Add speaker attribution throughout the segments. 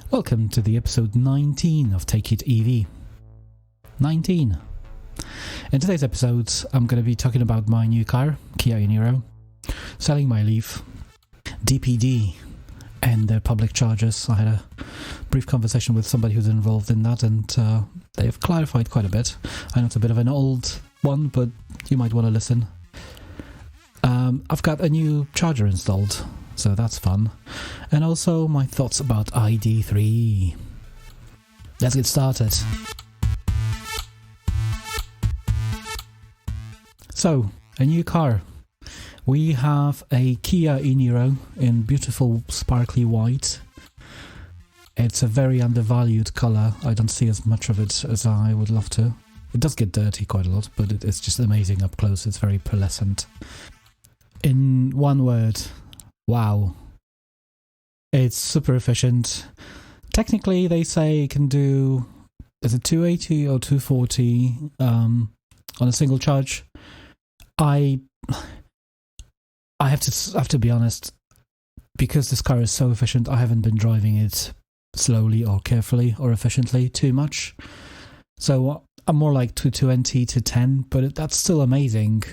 Speaker 1: Welcome to the episode 19 of Take It EV. 19. In today's episode, I'm going to be talking about my new car, Kia Niro, selling my Leaf, DPD, and their public charges. I had a brief conversation with somebody who's involved in that, and they have clarified quite a bit. I know it's a bit of an old one, but you might want to listen. I've got a new charger installed, so that's fun. And also my thoughts about ID3. Let's get started. So, a new car. We have a Kia Niro in beautiful sparkly white. It's a very undervalued colour. I don't see as much of it as I would love to. It does get dirty quite a lot, but it's just amazing up close. It's very pearlescent. In one word, wow. It's super efficient. Technically, they say it can do, is it 280 or 240 on a single charge? I have to be honest, because this car is so efficient, I haven't been driving it slowly or carefully or efficiently too much. So I'm more like 220 to 10, but that's still amazing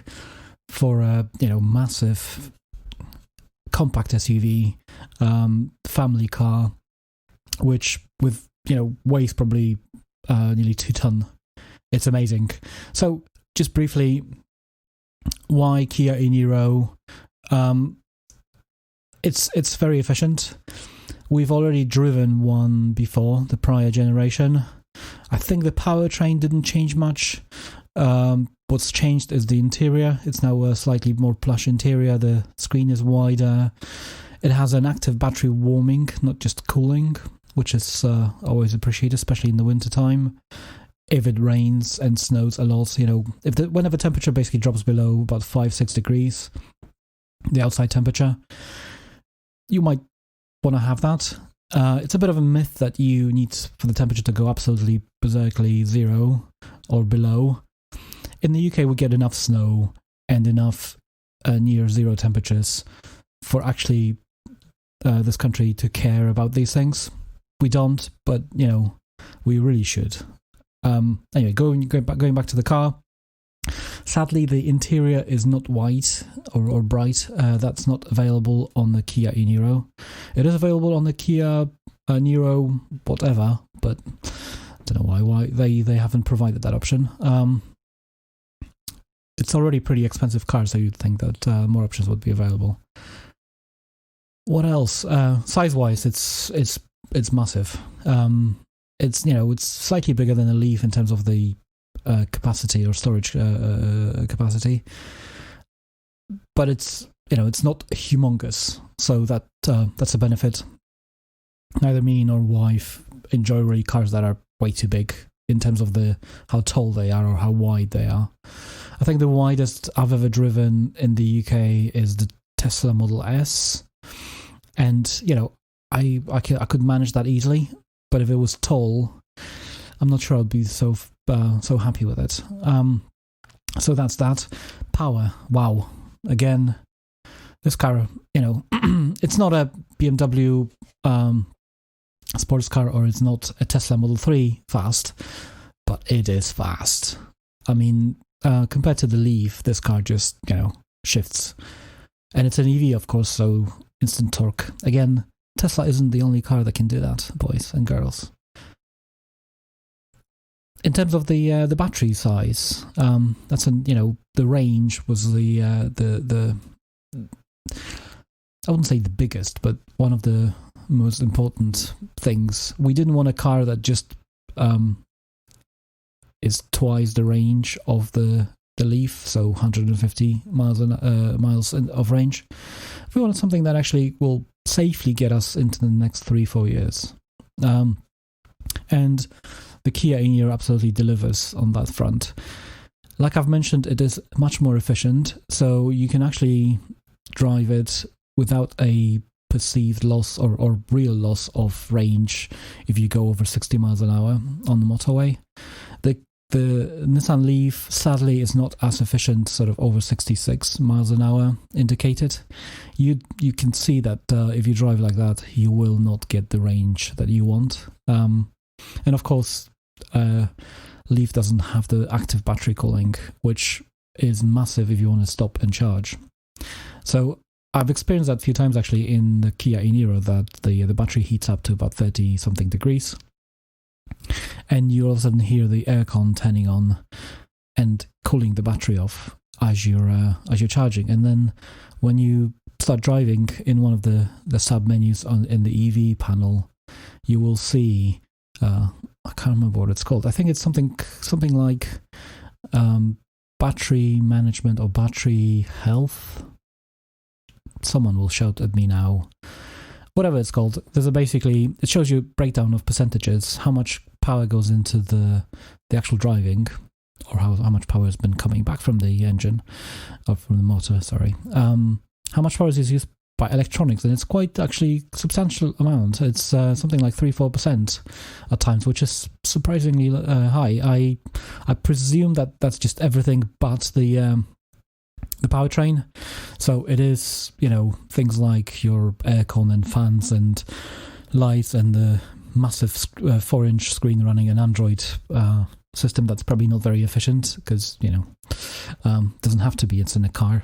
Speaker 1: for a massive compact SUV, family car, which with weighs probably nearly 2 ton. It's amazing. So just briefly, why Kia Niro? It's very efficient. We've already driven one before, the prior generation. I think the powertrain didn't change much. What's changed is the interior. It's now a slightly more plush interior. The screen is wider. It has an active battery warming, not just cooling, which is always appreciated, especially in the winter time. If it rains and snows a lot, whenever temperature basically drops below about 5-6 degrees, the outside temperature, you might want to have that. It's a bit of a myth that you need for the temperature to go absolutely berserkly zero or below. In the UK, we get enough snow and enough near zero temperatures for actually this country to care about these things. We don't, but we really should. Anyway, going back to the car. Sadly, the interior is not white or bright. That's not available on the Kia Niro. It is available on the Kia Niro whatever, but I don't know why they haven't provided that option. It's already a pretty expensive car, so you'd think that more options would be available. What else? Size-wise, it's massive. It's slightly bigger than a Leaf in terms of the capacity or storage capacity, but it's not humongous, so that's a benefit. Neither me nor wife enjoy really cars that are way too big in terms of how tall they are or how wide they are. I think the widest I've ever driven in the UK is the Tesla Model S, and I could manage that easily. But if it was tall, I'm not sure I'd be so happy with it. So that's that. Power, wow. Again, this car, it's not a BMW sports car, or it's not a Tesla Model 3 fast, but it is fast. I mean, compared to the Leaf, this car just, shifts. And it's an EV, of course, so instant torque. Again, Tesla isn't the only car that can do that, boys and girls. In terms of the battery size, the range was the I wouldn't say the biggest, but one of the most important things. We didn't want a car that just is twice the range of the Leaf, so 150 miles of range. We wanted something that actually will safely get us into the next 3-4 years. And the Kia Niro absolutely delivers on that front. Like I've mentioned, it is much more efficient, so you can actually drive it without a perceived loss or real loss of range if you go over 60 miles an hour on the motorway. The The Nissan Leaf, sadly, is not as efficient, sort of over 66 miles an hour indicated. You can see that if you drive like that, you will not get the range that you want. And of course, Leaf doesn't have the active battery cooling, which is massive if you want to stop and charge. So I've experienced that a few times actually in the Kia e-Niro, that the battery heats up to about 30 something degrees, and you all of a sudden hear the aircon turning on and cooling the battery off as you're charging. And then when you start driving in one of the sub menus in the EV panel, you will see I can't remember what it's called. I think it's something like battery management or battery health. Someone will shout at me now. Whatever it's called, it shows you a breakdown of percentages, how much power goes into the actual driving, or how much power has been coming back from the engine, or from the motor, sorry. How much power is used by electronics, and it's quite actually substantial amount. It's something like 3-4% at times, which is surprisingly high. I presume that that's just everything but the powertrain. So it is, things like your aircon and fans and lights and the massive 4-inch screen running an Android system that's probably not very efficient because, doesn't have to be, it's in a car.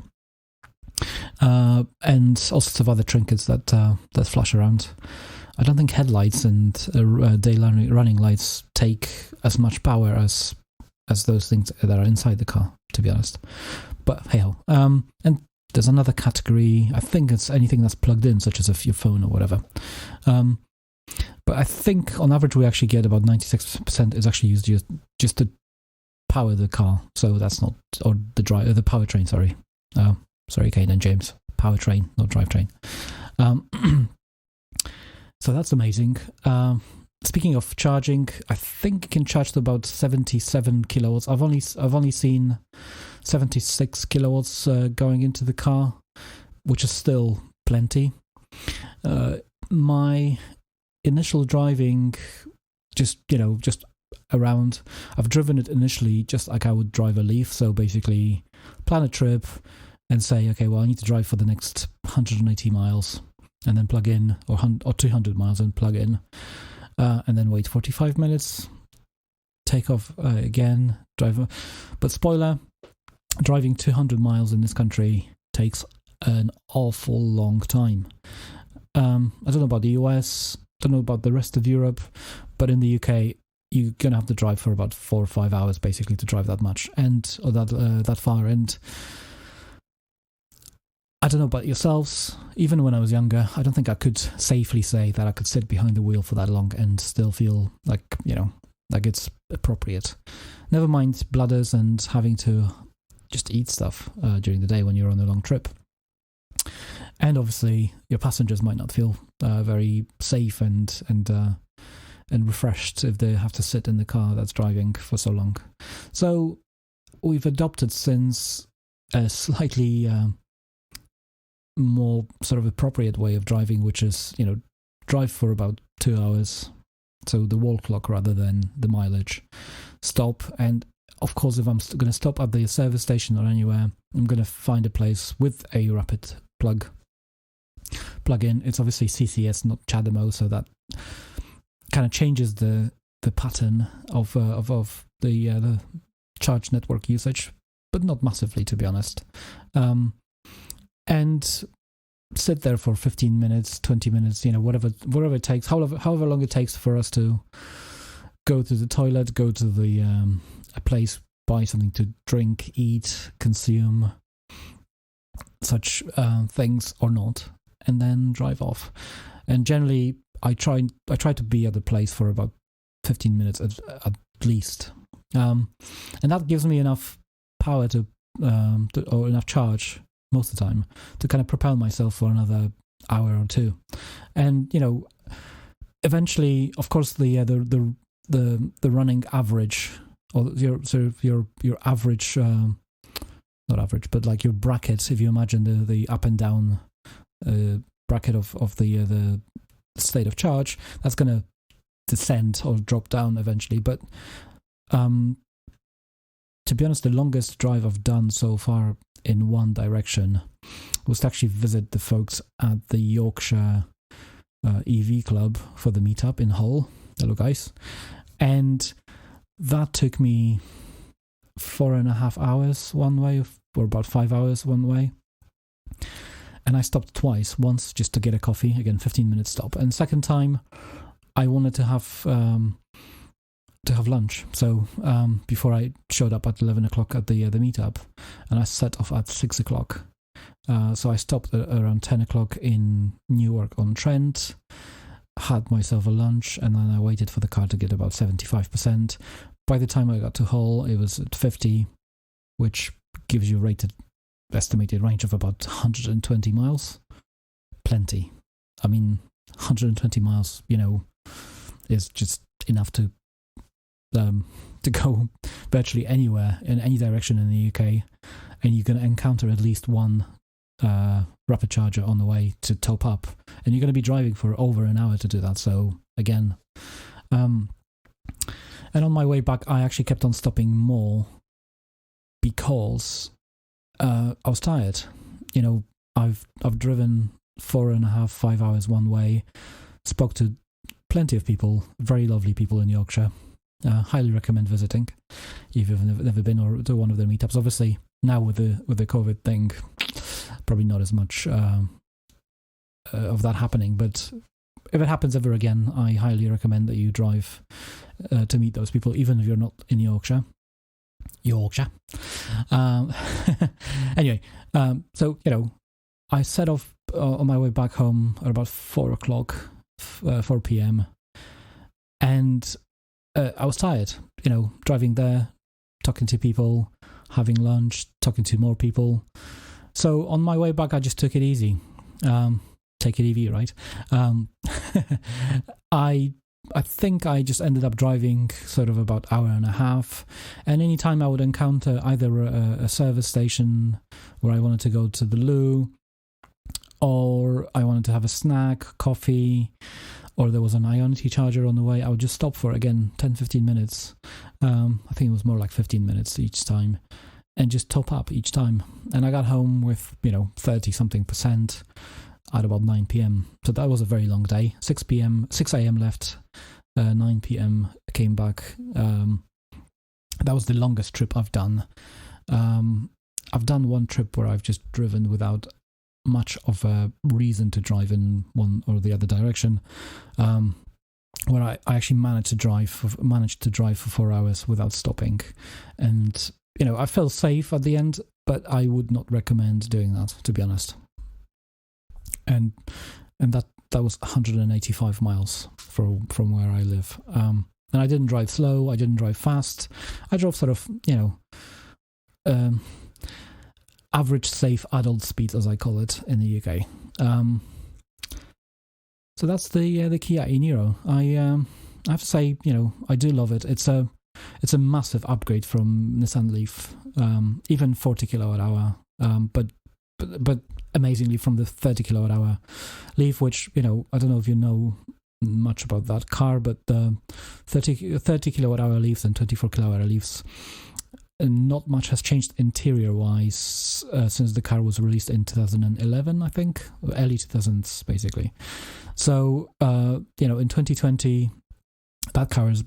Speaker 1: And all sorts of other trinkets that flash around. I don't think headlights and day running lights take as much power as those things that are inside the car, to be honest. But hey ho. And there's another category. I think it's anything that's plugged in, such as your phone or whatever. But I think on average we actually get about 96% is actually used just to power the car. So that's not, or the powertrain. Sorry. Sorry, Kane and James. Powertrain, not drivetrain. So that's amazing. Speaking of charging, I think it can charge to about 77 kilowatts. I've only seen 76 kilowatts going into the car, which is still plenty. My initial driving, just around, I've driven it initially just like I would drive a Leaf. So basically, plan a trip and say, okay, well, I need to drive for the next 180 miles, and then plug in, or 200 miles and plug in. And then wait 45 minutes, take off again, drive. But spoiler, driving 200 miles in this country takes an awful long time. I don't know about the US, don't know about the rest of Europe, but in the UK, you're going to have to drive for about 4 or 5 hours basically to drive that much, or that far. And I don't know about yourselves, even when I was younger, I don't think I could safely say that I could sit behind the wheel for that long and still feel like, like it's appropriate. Never mind bladders and having to just eat stuff during the day when you're on a long trip. And obviously, your passengers might not feel very safe and refreshed if they have to sit in the car that's driving for so long. So we've adopted since a slightly more sort of appropriate way of driving, which is, drive for about 2 hours, so the wall clock rather than the mileage, stop, and of course if I'm going to stop at the service station or anywhere, I'm going to find a place with a rapid plug in. It's obviously CCS, not CHAdeMO, so that kind of changes the pattern of the charge network usage, but not massively, to be honest. And sit there for 15 minutes, 20 minutes, whatever it takes, however long it takes for us to go to the toilet, go to the a place, buy something to drink, eat, consume, such things or not, and then drive off. And generally, I try to be at the place for about 15 minutes at least, and that gives me enough power or enough charge most of the time to kind of propel myself for another hour or two. And eventually, of course, the running average, or your average, not average, but like your bracket, if you imagine the up and down bracket of the state of charge, that's going to descend or drop down eventually. But to be honest, the longest drive I've done so far in one direction was to actually visit the folks at the Yorkshire EV Club for the meetup in Hull. Hello, guys. And that took me 4.5 hours one way, or about 5 hours one way. And I stopped twice. Once just to get a coffee, again 15-minute stop, and second time I wanted to have lunch. So before I showed up at 11 o'clock at the meetup, and I set off at 6 o'clock. So I stopped at around 10 o'clock in Newark-on-Trent, had myself a lunch, and then I waited for the car to get about 75%. By the time I got to Hull, it was at 50, which gives you a estimated range of about 120 miles. Plenty. I mean, 120 miles, is just enough to go virtually anywhere in any direction in the UK, and you're going to encounter at least one rapid charger on the way to top up, and you're going to be driving for over an hour to do that. So again, and on my way back, I actually kept on stopping more because I was tired. I've driven 4.5-5 hours one way, spoke to plenty of people, very lovely people in Yorkshire. Highly recommend visiting if you've never been or to one of their meetups. Obviously, now with the COVID thing, probably not as much of that happening. But if it happens ever again, I highly recommend that you drive to meet those people, even if you're not in Yorkshire. Anyway, so I set off on my way back home at about 4 p.m. and I was tired, driving there, talking to people, having lunch, talking to more people. So on my way back, I just took it easy. Take it easy, right? I think I just ended up driving sort of about hour and a half. And any time I would encounter either a service station where I wanted to go to the loo, or I wanted to have a snack, coffee, or there was an Ionity charger on the way, I would just stop for, again, 10-15 minutes. I think it was more like 15 minutes each time, and just top up each time. And I got home with, 30-something% at about 9 p.m. So that was a very long day. 6 a.m. left, 9 p.m. came back. That was the longest trip I've done. I've done one trip where I've just driven without much of a reason to drive in one or the other direction, where I actually managed to drive for 4 hours without stopping, and I felt safe at the end, but I would not recommend doing that, to be honest. And that was 185 miles from where I live, and I didn't drive slow, I didn't drive fast, I drove sort of average safe adult speed, as I call it in the UK. So that's the Kia e-Niro. I have to say, I do love it. It's a massive upgrade from Nissan Leaf, even 40 kilowatt hour, but amazingly from the 30 kilowatt hour Leaf, which I don't know if you know much about that car, but the 30 kilowatt hour Leafs and 24 kilowatt hour Leafs, not much has changed interior-wise since the car was released in 2011, I think, early 2000s, basically. So, in 2020, that car is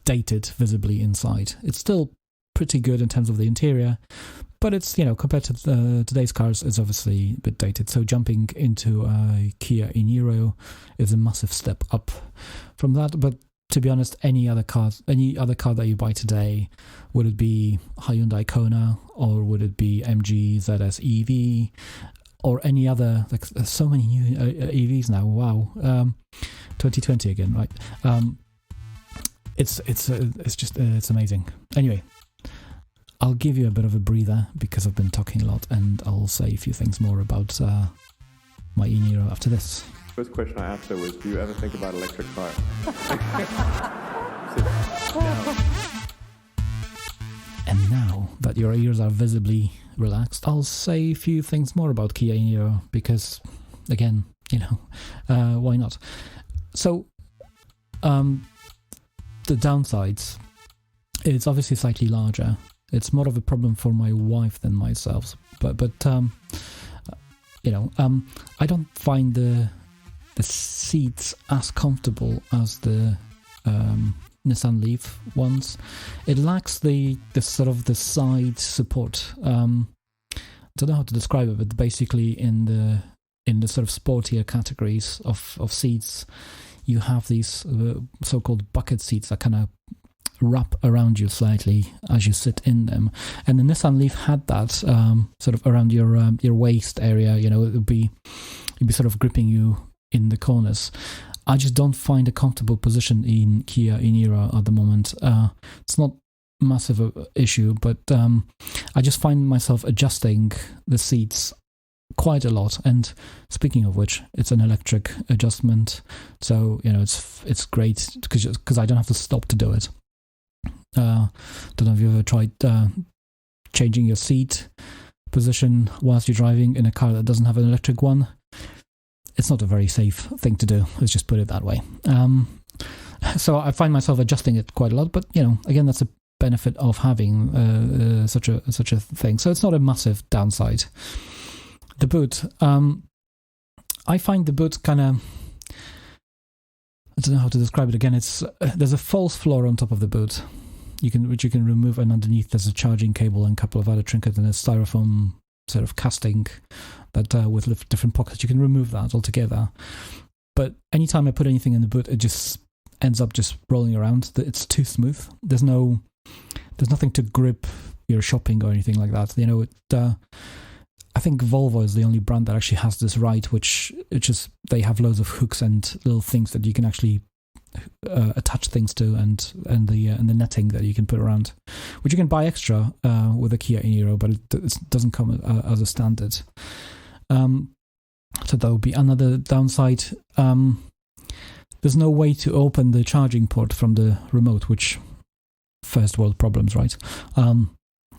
Speaker 1: dated visibly inside. It's still pretty good in terms of the interior, but it's, compared to today's cars, it's obviously a bit dated. So jumping into a Kia e-Niro is a massive step up from that. But to be honest, any other car that you buy today, would it be Hyundai Kona, or would it be MG ZS EV, or any other, like there's so many new EVs now, wow, 2020 again, right? It's amazing. Anyway, I'll give you a bit of a breather because I've been talking a lot, and I'll say a few things more about my e-Niro after this.
Speaker 2: First question I asked her was, do you ever think about electric car?
Speaker 1: And now that your ears are visibly relaxed, I'll say a few things more about Kia e-Niro because, again, why not? So, the downsides, it's obviously slightly larger. It's more of a problem for my wife than myself. But I don't find the seats as comfortable as the Nissan Leaf ones. It lacks the sort of the side support. I don't know how to describe it, but basically in the sort of sportier categories of seats, you have these so-called bucket seats that kind of wrap around you slightly as you sit in them. And the Nissan Leaf had that sort of around your waist area. It'd be sort of gripping you in the corners. I just don't find a comfortable position in Kia e-Niro at the moment. It's not massive issue, but I just find myself adjusting the seats quite a lot. And speaking of which, it's an electric adjustment, so it's great because I don't have to stop to do it. Don't know if you've ever tried changing your seat position whilst you're driving in a car that doesn't have an electric one. It's not a very safe thing to do, let's just put it that way. So I find myself adjusting it quite a lot, but again, that's a benefit of having such a thing. So it's not a massive downside. The boot, I find the boot kind of, I don't know how to describe it again. It's there's a false floor on top of the boot, which you can remove, and underneath there's a charging cable and a couple of other trinkets and a styrofoam sort of casting that with different pockets. You can remove that altogether. But anytime I put anything in the boot, it just ends up just rolling around. It's too smooth. There's nothing to grip your shopping or anything like that. I think Volvo is the only brand that actually has this right, which they have loads of hooks and little things that you can actually attach things to, and the netting that you can put around, which you can buy extra with a Kia e-Niro, but it doesn't come as a standard. So that would be another downside. There's no way to open the charging port from the remote, which first world problems, right?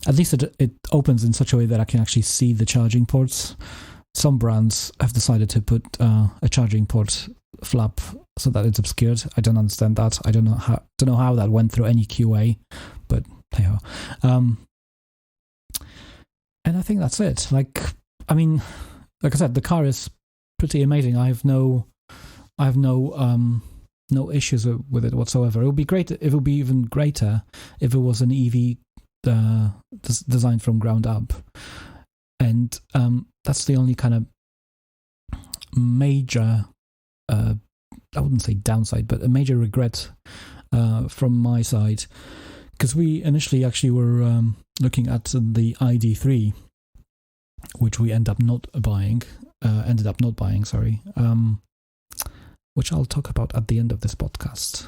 Speaker 1: At least it opens in such a way that I can actually see the charging ports. Some brands have decided to put a charging port flap so that it's obscured. I don't understand that. I don't know how that went through any QA, but hey ho. And I think that's it. Like I said, the car is pretty amazing. I have no issues with it whatsoever. It would be great. It would be even greater if it was an EV designed from ground up, and that's the only kind of major, I wouldn't say downside, but a major regret from my side, because we initially actually were looking at the ID3, which we ended up not buying, which I'll talk about at the end of this podcast.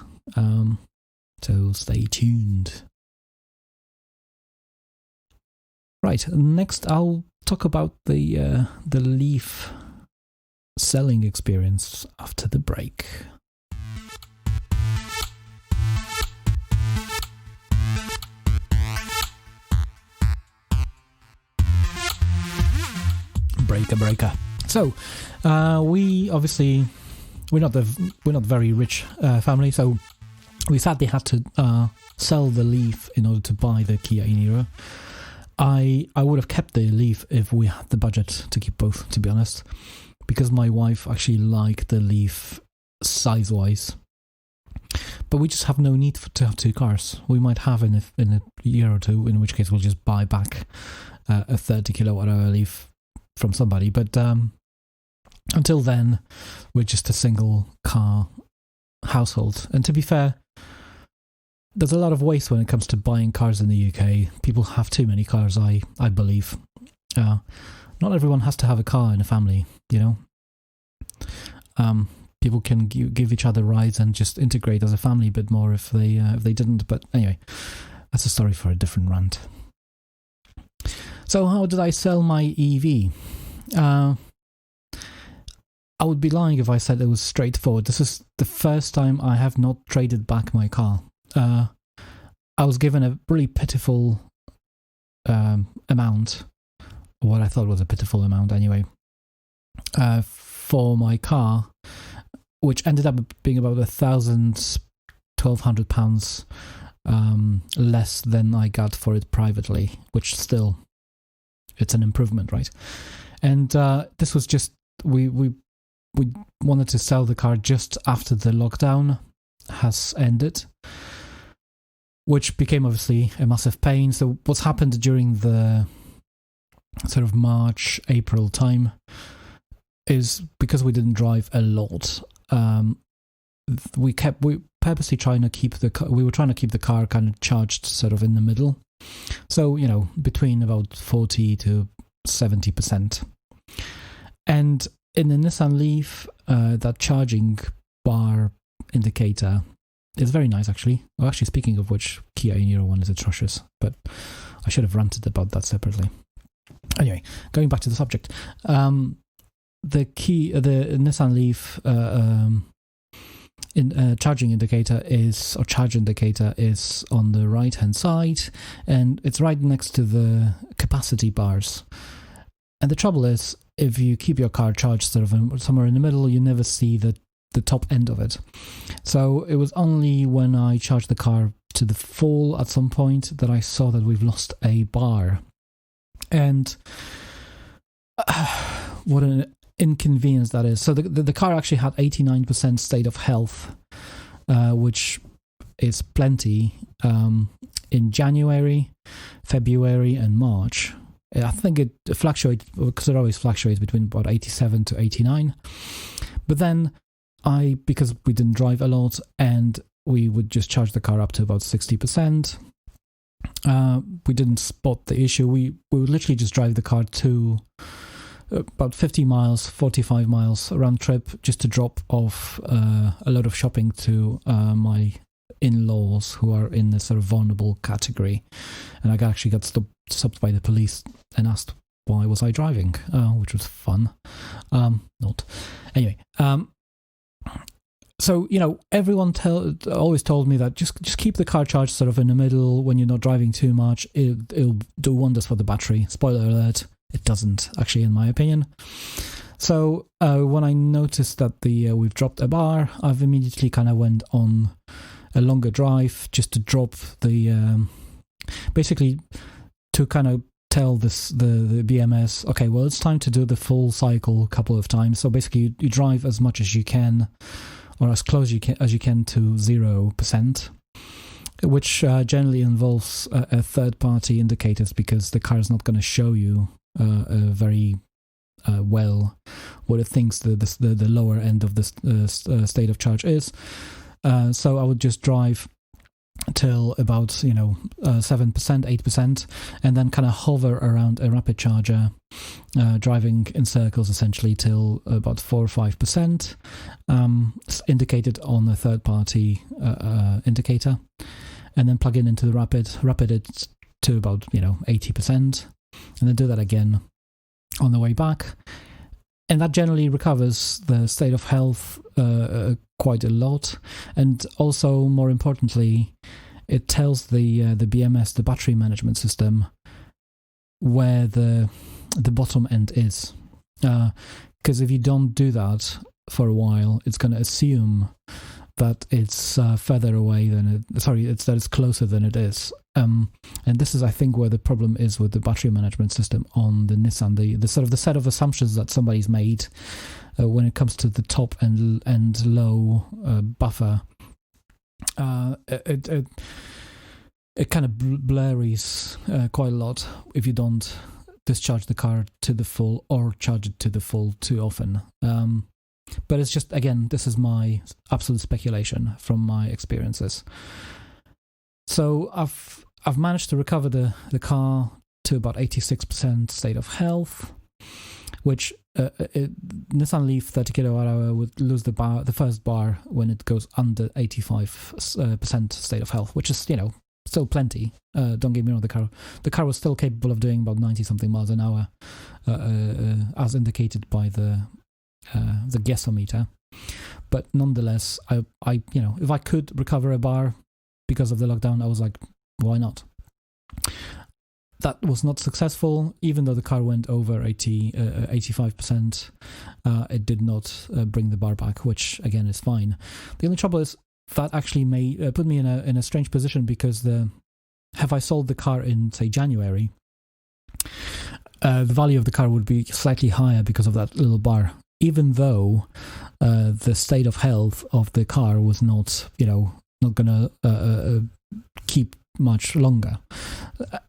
Speaker 1: So stay tuned. Right, next I'll talk about the Leaf selling experience after the break. Breaker. So, we're not very rich family, so we sadly had to sell the Leaf in order to buy the Kia e-Niro. I would have kept the Leaf if we had the budget to keep both, to be honest, because my wife actually liked the Leaf size-wise. But we just have no need to have two cars. We might have in a year or two, in which case we'll just buy back a 30 kilowatt-hour Leaf from somebody. But until then, we're just a single car household. And to be fair, there's a lot of waste when it comes to buying cars in the UK. People have too many cars, I believe. Not everyone has to have a car in a family, People can give each other rides and just integrate as a family a bit more if they didn't. But anyway, that's a story for a different rant. So how did I sell my EV? I would be lying if I said it was straightforward. This is the first time I have not traded back my car. I was given a really pitiful amount, what I thought was a pitiful amount anyway, for my car, which ended up being about £1,200 less than I got for it privately, which still, it's an improvement, right? And this was just, we wanted to sell the car just after the lockdown has ended, which became obviously a massive pain. So what's happened during the sort of March, April time is, because we didn't drive a lot, we purposely trying to keep we were trying to keep the car kind of charged sort of in the middle. So, between about 40 to 70%. And in the Nissan Leaf, that charging bar indicator is very nice, actually. Well, actually, speaking of which, Kia Niro one is atrocious, but I should have ranted about that separately. Anyway, going back to the subject, the Nissan Leaf charge indicator is on the right hand side, and it's right next to the capacity bars. And the trouble is, if you keep your car charged sort of somewhere in the middle, you never see the top end of it. So it was only when I charged the car to the full at some point that I saw that we've lost a bar. And what an inconvenience that is. So the car actually had 89% state of health, which is plenty, in January, February and March. I think it fluctuates, because it always fluctuates between about 87 to 89. But then because we didn't drive a lot and we would just charge the car up to about 60%, we didn't spot the issue. We would literally just drive the car to about 50 miles, 45 miles round trip, just to drop off a load of shopping to my in-laws, who are in this sort of vulnerable category. And I actually got stopped by the police and asked why was I driving, which was fun. Not. Anyway, so, everyone always told me that just keep the car charged sort of in the middle when you're not driving too much. It'll do wonders for the battery. Spoiler alert, it doesn't, actually, in my opinion. So when I noticed that we've dropped a bar, I've immediately kind of went on a longer drive just to drop basically to kind of tell the BMS, okay, well, it's time to do the full cycle a couple of times. So basically you drive as much as you can, or as close as you can to 0%, which generally involves third-party indicators, because the car is not going to show you very well what it thinks the lower end of the state of charge is. So I would just drive till about 7%, 8%, and then kind of hover around a rapid charger, driving in circles essentially till about 4 or 5%, indicated on a third-party indicator, and then plug into the rapid it to about 80%, and then do that again on the way back. And that generally recovers the state of health quite a lot. And also, more importantly, it tells the BMS, the battery management system, where the bottom end is. Because if you don't do that for a while, it's going to assume that it's further away than that it's closer than it is. And this is, I think, where the problem is with the battery management system on the Nissan. The sort of the set of assumptions that somebody's made when it comes to the top and low buffer, it kind of blurries quite a lot if you don't discharge the car to the full or charge it to the full too often. But it's just, again, this is my absolute speculation from my experiences. So I've managed to recover the car to about 86% state of health, which Nissan Leaf 30 kWh would lose the first bar when it goes under 85% state of health, which is still plenty. Don't get me wrong, the car was still capable of doing about 90 something miles an hour, as indicated by the guessometer. But nonetheless, I if I could recover a bar because of the lockdown, I was like, why not? That was not successful. Even though the car went over 85%, it did not bring the bar back, which again is fine. The only trouble is, that actually may put me in a strange position, because have I sold the car in, say, January, the value of the car would be slightly higher because of that little bar, even though the state of health of the car was not going to keep much longer.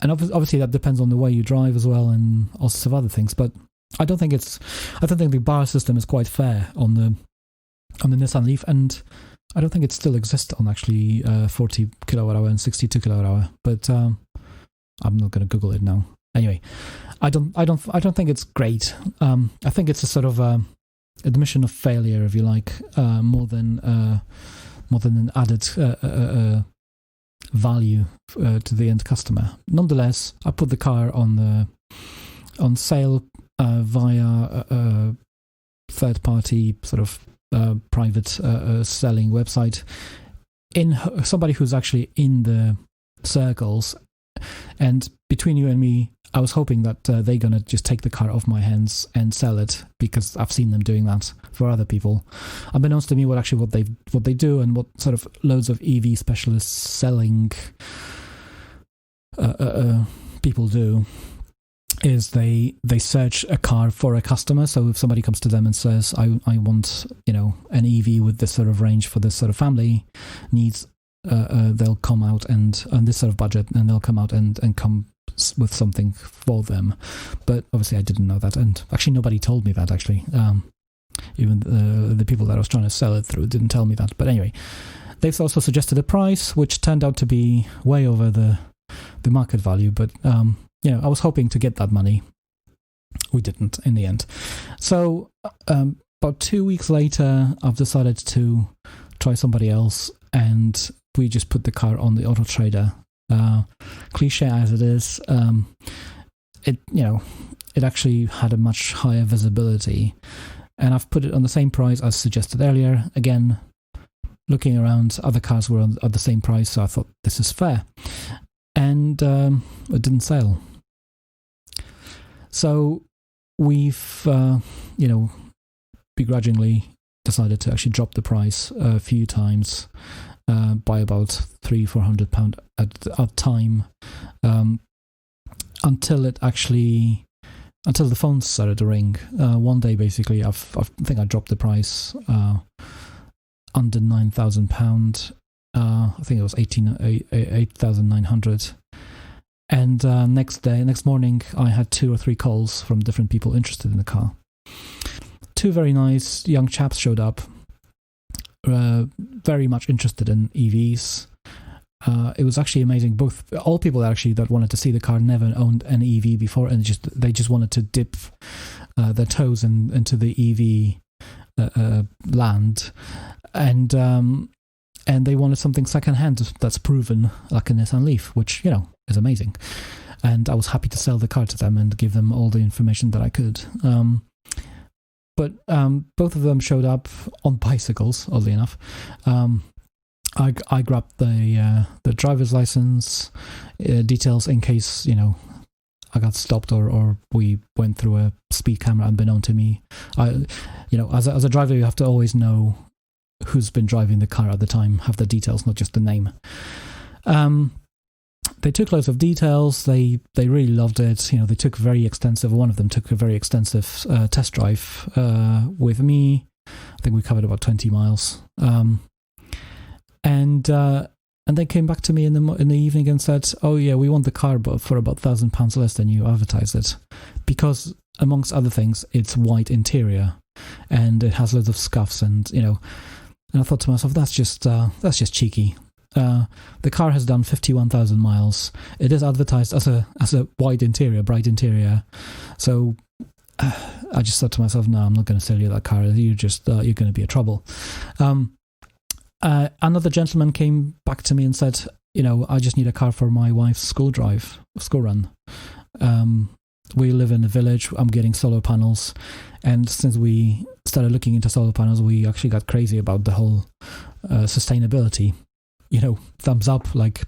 Speaker 1: And obviously that depends on the way you drive as well, and all sorts of other things. But I don't think the bar system is quite fair on the Nissan Leaf, and I don't think it still exists on actually 40 kilowatt hour and 62 kilowatt hour. But I'm not going to Google it now. Anyway, I don't think it's great. I think it's a sort of admission of failure, if you like, more than an added value to the end customer. Nonetheless, I put the car on sale via a third-party sort of private selling website, in somebody who's actually in the circles. And between you and me, I was hoping that they're going to just take the car off my hands and sell it, because I've seen them doing that for other people. Unbeknownst to me, what they do, and what sort of loads of EV specialists selling people do, is they search a car for a customer. So if somebody comes to them and says, I want an EV with this sort of range for this sort of family needs, they'll come out and this sort of budget, and they'll come out and come with something for them. But obviously I didn't know that, and actually nobody told me that, actually. Even the people that I was trying to sell it through didn't tell me that. But anyway, they've also suggested a price which turned out to be way over the market value. But I was hoping to get that money. We didn't in the end. So about 2 weeks later, I've decided to try somebody else, and we just put the car on the Auto Trader. Cliche as it is, it actually had a much higher visibility, and I've put it on the same price as suggested earlier. Again, looking around, other cars were at the same price, so I thought this is fair, and it didn't sell. So we've begrudgingly decided to actually drop the price a few times, by about £300-400 at a time, until the phone started to ring. One day, basically, I think I dropped the price under £9,000. I think it was 8,900. And next morning, I had 2 or 3 calls from different people interested in the car. 2 very nice young chaps showed up, very much interested in EVs. It was actually amazing. All people that wanted to see the car never owned an EV before, and they just wanted to dip their toes into the EV land, and they wanted something secondhand that's proven, like a Nissan Leaf, which is amazing. And I was happy to sell the car to them and give them all the information that I could. But both of them showed up on bicycles, oddly enough. I grabbed the driver's license details in case I got stopped or we went through a speed camera unbeknown to me. As a driver, you have to always know who's been driving the car at the time, have the details, not just the name. They took loads of details. They really loved it. They took one of them took a very extensive test drive with me. I think we covered about 20 miles. And they came back to me in the evening and said, "Oh yeah, we want the car, but for about £1,000 less than you advertised it, because amongst other things, it's white interior and it has loads of scuffs and And I thought to myself, that's just cheeky. The car has done 51,000 miles. It is advertised as a white interior, bright interior. So I just thought to myself, no, I'm not going to sell you that car. You're going to be a trouble. Another gentleman came back to me and said, I just need a car for my wife's school run. We live in a village. I'm getting solar panels. And since we started looking into solar panels, we actually got crazy about the whole sustainability. Thumbs up, like,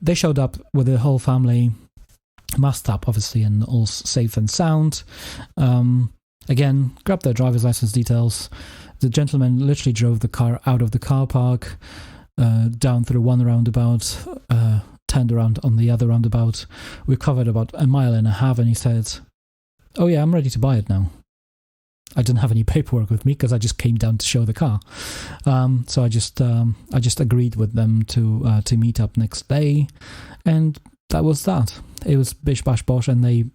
Speaker 1: they showed up with the whole family, masked up, obviously, and all safe and sound. Again, grabbed their driver's license details. The gentleman literally drove the car out of the car park, down through one roundabout, turned around on the other roundabout. We covered about a mile and a half, and he said, "Oh yeah, I'm ready to buy it now." I didn't have any paperwork with me because I just came down to show the car. So I just agreed with them to meet up next day, and that was that. It was bish bash bosh, and they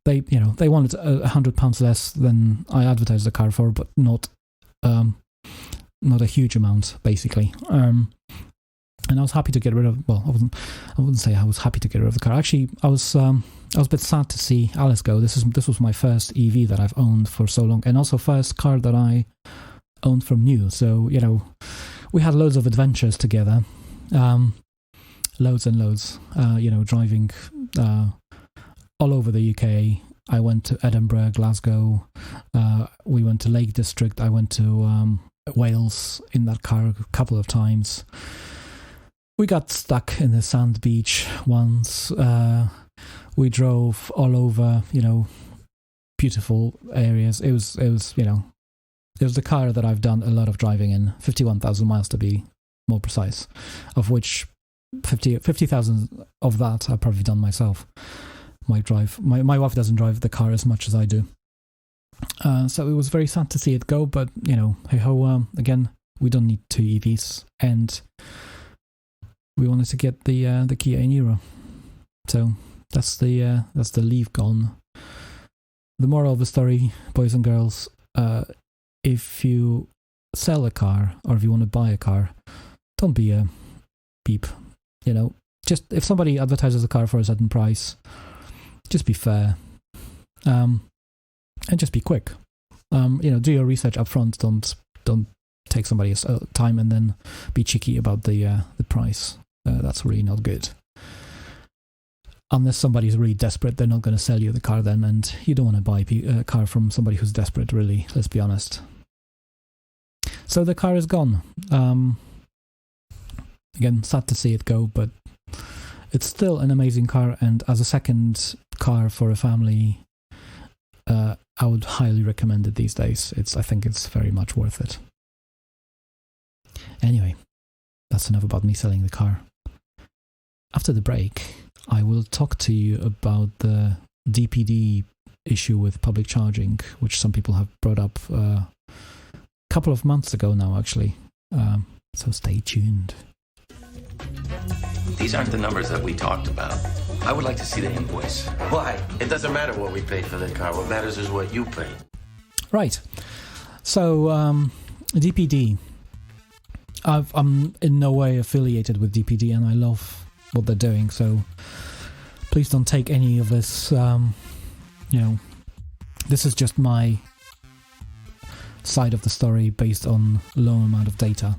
Speaker 1: wanted £100 less than I advertised the car for, but not a huge amount, basically. And I was happy to get rid of. Well, I wouldn't say I was happy to get rid of the car. Actually, I was a bit sad to see Alice go. This was my first EV that I've owned for so long, and also first car that I owned from new. So we had loads of adventures together, loads and loads. Driving all over the UK. I went to Edinburgh, Glasgow. We went to Lake District. I went to Wales in that car a couple of times. We got stuck in the sand beach once. We drove all over, beautiful areas. It was the car that I've done a lot of driving in, 51,000 miles to be more precise, of which 50,000 of that I've probably done myself. My wife doesn't drive the car as much as I do. So it was very sad to see it go, but, hey ho, again, we don't need two EVs, and we wanted to get the Kia Niro. So that's the leave gone. The moral of the story, boys and girls, if you sell a car or if you want to buy a car, don't be a beep. Just if somebody advertises a car for a certain price, just be fair, and just be quick. Do your research up front. Don't take somebody's time and then be cheeky about the price. That's really not good. Unless somebody's really desperate, they're not going to sell you the car then, and you don't want to buy a car from somebody who's desperate, really, let's be honest. So the car is gone. Again, sad to see it go, but it's still an amazing car, and as a second car for a family, I would highly recommend it these days. I think it's very much worth it. Anyway, that's enough about me selling the car. After the break, I will talk to you about the DPD issue with public charging, which some people have brought up a couple of months ago now, actually. So stay tuned.
Speaker 3: These aren't the numbers that we talked about. I would like to see the invoice.
Speaker 4: Why? It doesn't matter what we paid for the car. What matters is what you paid.
Speaker 1: Right. So, DPD. I'm in no way affiliated with DPD, and I love what they're doing, so please don't take any of this. This is just my side of the story based on low amount of data.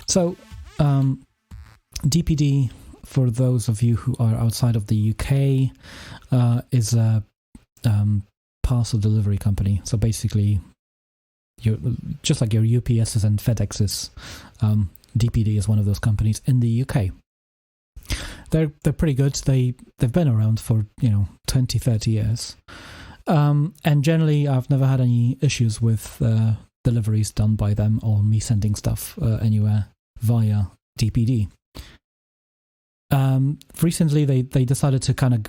Speaker 1: So, DPD, for those of you who are outside of the UK, is a parcel delivery company. So basically, just like your UPSs and FedExes, DPD is one of those companies in the UK. They're pretty good. They've been around for 20, 30 years, and generally I've never had any issues with deliveries done by them or me sending stuff anywhere via DPD. Recently they decided to kind of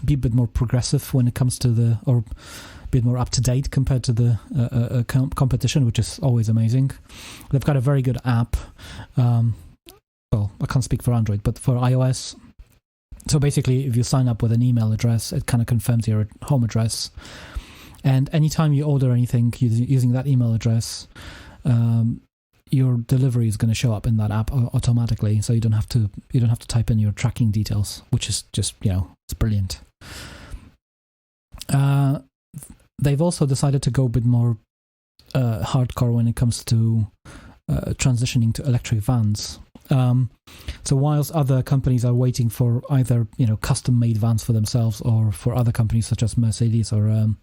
Speaker 1: be a bit more progressive when it comes to or a bit more up to date compared to the competition, which is always amazing. They've got a very good app. Well, I can't speak for Android, but for iOS. So basically, if you sign up with an email address, it kind of confirms your home address. And anytime you order anything using that email address, your delivery is going to show up in that app automatically. So you don't have to type in your tracking details, which is just it's brilliant. They've also decided to go a bit more hardcore when it comes to transitioning to electric vans. So whilst other companies are waiting for either custom-made vans for themselves or for other companies such as Mercedes or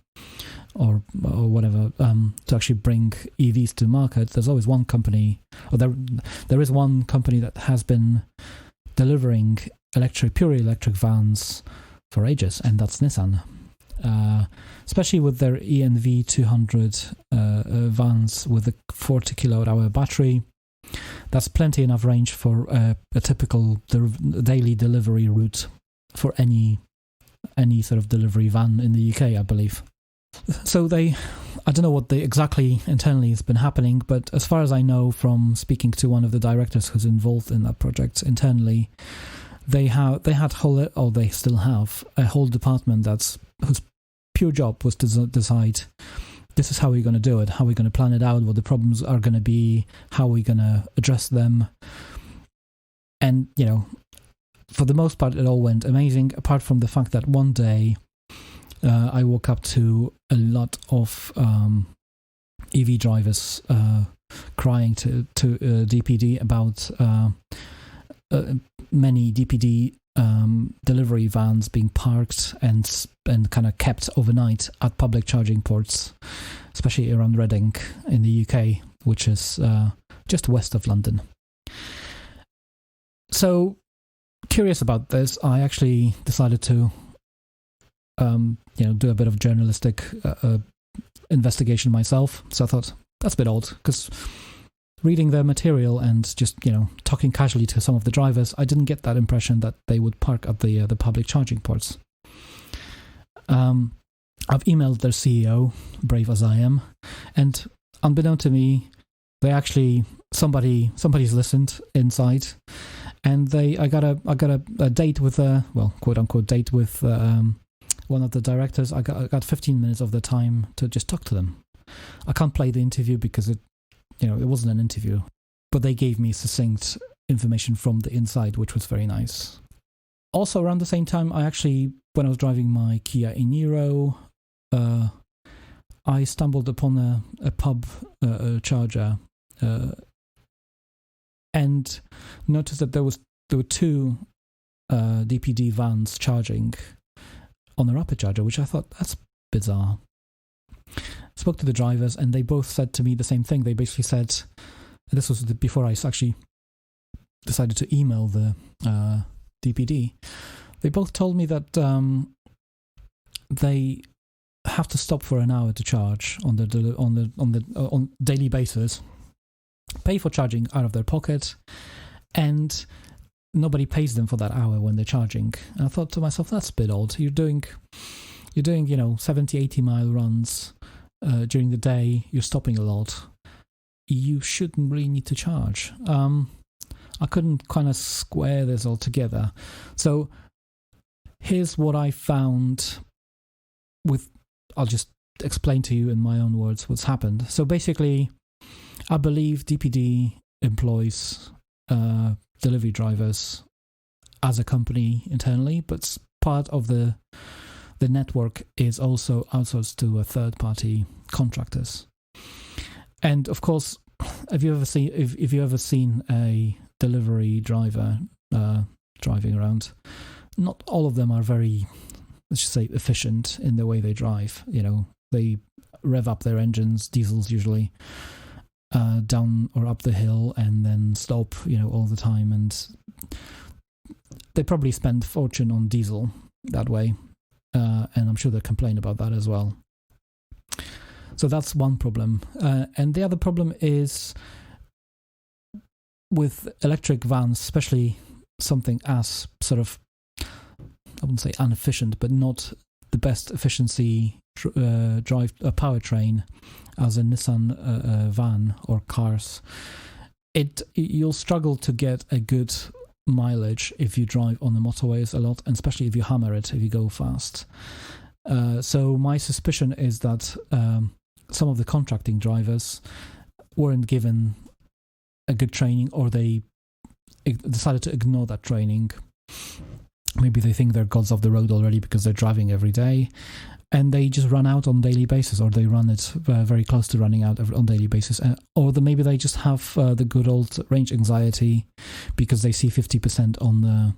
Speaker 1: whatever to actually bring EVs to market, there's always one company, or there is one company that has been delivering purely electric vans for ages, and that's Nissan. especially with their ENV 200 vans with a 40 kilowatt-hour battery. That's plenty enough range for a typical daily delivery route for any sort of delivery van in the UK, I believe. So I don't know what exactly internally has been happening, but as far as I know from speaking to one of the directors who's involved in that project internally, they still have a whole department whose pure job was to decide this is how we're going to do it, how we're going to plan it out, what the problems are going to be, how we're going to address them. And, for the most part, it all went amazing, apart from the fact that one day I woke up to a lot of EV drivers crying to DPD about many DPD delivery vans being parked and kind of kept overnight at public charging ports, especially around Reading in the UK, which is just west of London. So, curious about this, I actually decided to do a bit of journalistic investigation myself. So I thought, that's a bit odd, because reading their material and just, talking casually to some of the drivers, I didn't get that impression that they would park at the public charging ports. I've emailed their CEO, brave as I am, and unbeknown to me, they actually, somebody's listened inside, and I got a date with quote unquote date with one of the directors. I got 15 minutes of the time to just talk to them. I can't play the interview because it wasn't an interview, but they gave me succinct information from the inside, which was very nice. Also, around the same time, when I was driving my Kia e-Niro, I stumbled upon a pub charger and noticed that there were two DPD vans charging on a rapid charger, which I thought, that's bizarre. Spoke to the drivers, and they both said to me the same thing. They basically said, this was before I actually decided to email the DPD. They both told me that they have to stop for an hour to charge on daily basis, pay for charging out of their pocket, and nobody pays them for that hour when they're charging. And I thought to myself, that's a bit odd. You're doing 70, 80 mile runs during the day. You're stopping a lot. You shouldn't really need to charge. I couldn't kind of square this all together. So here's what I found I'll just explain to you in my own words what's happened. So basically, I believe DPD employs delivery drivers as a company internally, but part of the network is also outsourced to third-party contractors. And of course, if you ever seen a delivery driver driving around, not all of them are very, let's just say, efficient in the way they drive. They rev up their engines, diesels usually, down or up the hill, and then stop, all the time. And they probably spend a fortune on diesel that way. And I'm sure they complain about that as well. So that's one problem. And the other problem is with electric vans, especially something as sort of, I wouldn't say inefficient, but not the best efficiency powertrain as a Nissan van or cars. You'll struggle to get a good mileage if you drive on the motorways a lot, and especially if you hammer it, if you go fast. So my suspicion is that some of the contracting drivers weren't given a good training, or they decided to ignore that training. Maybe they think they're gods of the road already because they're driving every day, and they just run out on daily basis, or they run it very close to running out on daily basis, or maybe they just have the good old range anxiety because they see 50% on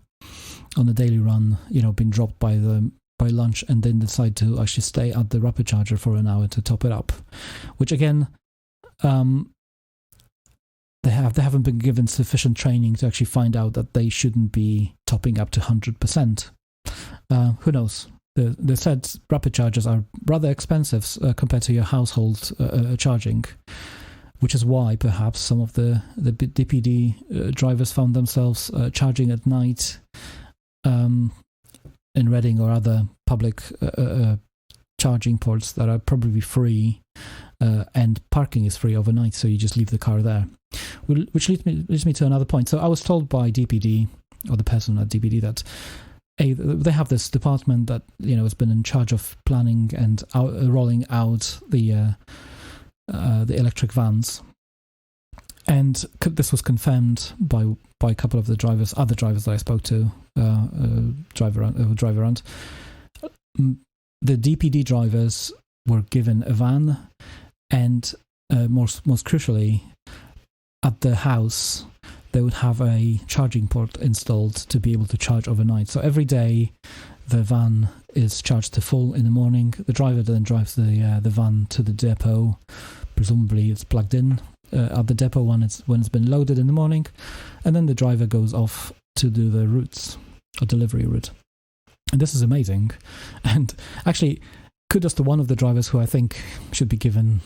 Speaker 1: the daily run, been dropped by lunch, and then decide to actually stay at the rapid charger for an hour to top it up, which again, they haven't been given sufficient training to actually find out that they shouldn't be topping up to 100%. Who knows? the said rapid chargers are rather expensive compared to your household charging, which is why perhaps some of the DPD drivers found themselves charging at night in Reading or other public charging ports that are probably free, and parking is free overnight, so you just leave the car there. Which leads me to another point. So I was told by DPD, or the person at DPD, that they have this department that has been in charge of planning and rolling out the electric vans, and this was confirmed by a couple of the other drivers that I spoke to, drive around. The DPD drivers were given a van, and most crucially, at the house they would have a charging port installed to be able to charge overnight. So every day the van is charged to full in the morning. The driver then drives the van to the depot. Presumably it's plugged in at the depot when it's been loaded in the morning, and then the driver goes off to do the routes, or delivery route. And this is amazing. And actually, kudos to one of the drivers who I think should be given,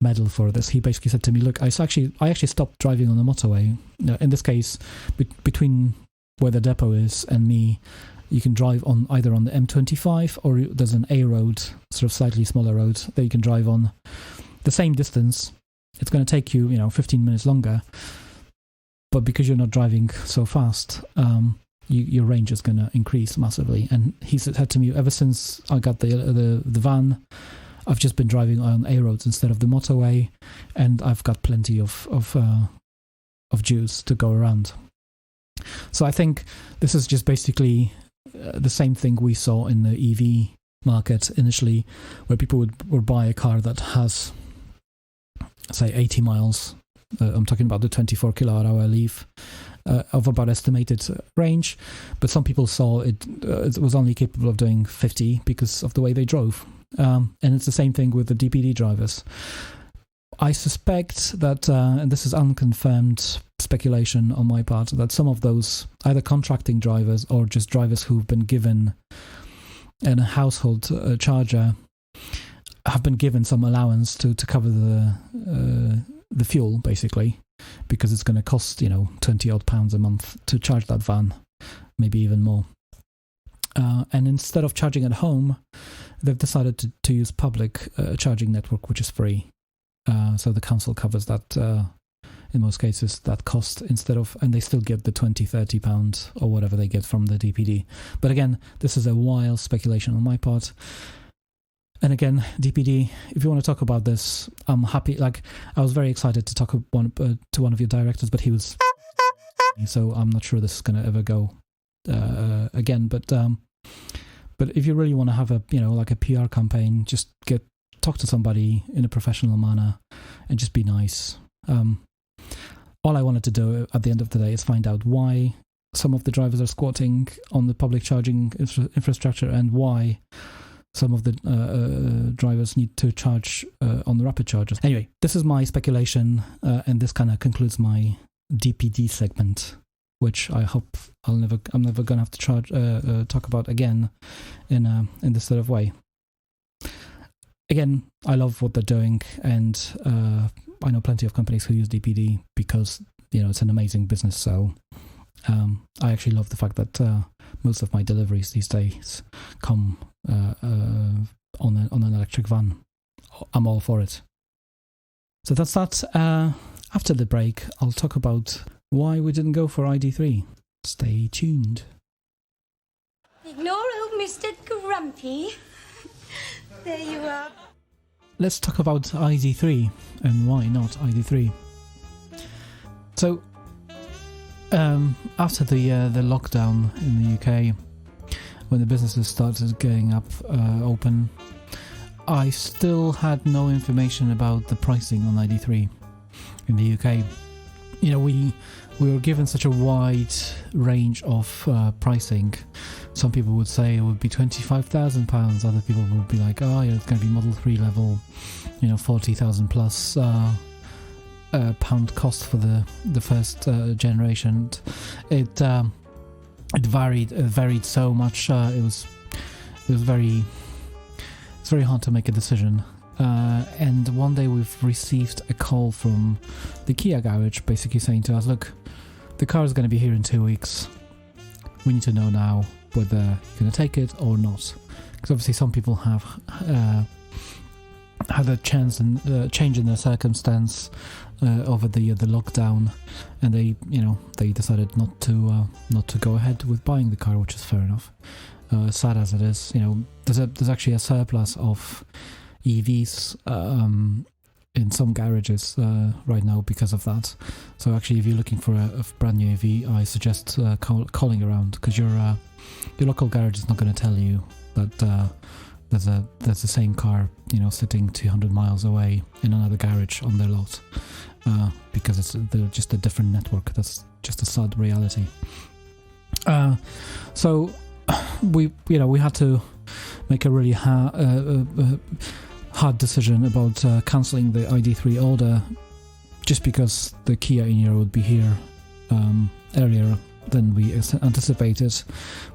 Speaker 1: medal for this. He basically said to me, "Look, I actually stopped driving on the motorway. In this case, between where the depot is and me, you can drive on either on the M25 or there's an A road, sort of slightly smaller road that you can drive on the same distance. It's going to take you, 15 minutes longer, but because you're not driving so fast, your range is going to increase massively." And he said to me, "Ever since I got the van, I've just been driving on A roads instead of the motorway, and I've got plenty of juice to go around." So I think this is just basically the same thing we saw in the EV market initially, where people would buy a car that has, say, 80 miles. I'm talking about the 24 kilowatt-hour Leaf of about estimated range, but some people saw it was only capable of doing 50 because of the way they drove. And it's the same thing with the DPD drivers. I suspect that, and this is unconfirmed speculation on my part, that some of those either contracting drivers or just drivers who've been given a household charger have been given some allowance to cover the fuel, basically, because it's going to cost 20 odd pounds a month to charge that van, maybe even more. And instead of charging at home, they've decided to use public charging network, which is free. So the council covers that, in most cases, that cost and they still get the 20-30 pounds or whatever they get from the DPD. But again, this is a wild speculation on my part. And again, DPD, if you want to talk about this, I'm happy. Like, I was very excited to talk to one of your directors, but he was... So I'm not sure this is going to ever go again. But if you really want to have a a PR campaign, just talk to somebody in a professional manner and just be nice. All I wanted to do at the end of the day is find out why some of the drivers are squatting on the public charging infrastructure and why some of the drivers need to charge on the rapid chargers. Anyway, this is my speculation, and this kind of concludes my DPD segment, which I hope I'm never going to have to talk about again in this sort of way. Again, I love what they're doing, and I know plenty of companies who use DPD because it's an amazing business. So I actually love the fact that most of my deliveries these days come on an electric van. I'm all for it. So that's that. After the break, I'll talk about why we didn't go for ID3. Stay tuned.
Speaker 5: Ignore old Mr. Grumpy. There you are.
Speaker 1: Let's talk about ID3 and why not ID3. So, after the lockdown in the UK, when the businesses started getting open, I still had no information about the pricing on ID3 in the UK. We were given such a wide range of pricing. Some people would say it would be £25,000. Other people would be like, oh, yeah, it's going to be Model 3 level, 40,000 plus pound cost for the first generation. It varied so much. It was it's very hard to make a decision. And one day we've received a call from the Kia garage basically saying to us, look, the car is going to be here in 2 weeks. We need to know now whether you're going to take it or not. Because obviously some people have had a chance and change in their circumstance over the lockdown, and they decided not to go ahead with buying the car, which is fair enough. Sad as it is, there's actually a surplus of EVs in some garages right now because of that. So actually, if you're looking for a brand new EV, I suggest calling around, because your local garage is not going to tell you that there's the same car sitting 200 miles away in another garage on their lot, because they're just a different network. That's just a sad reality. So we had to make a really hard decision about cancelling the ID3 order, just because the Kia in-year would be here earlier than we anticipated.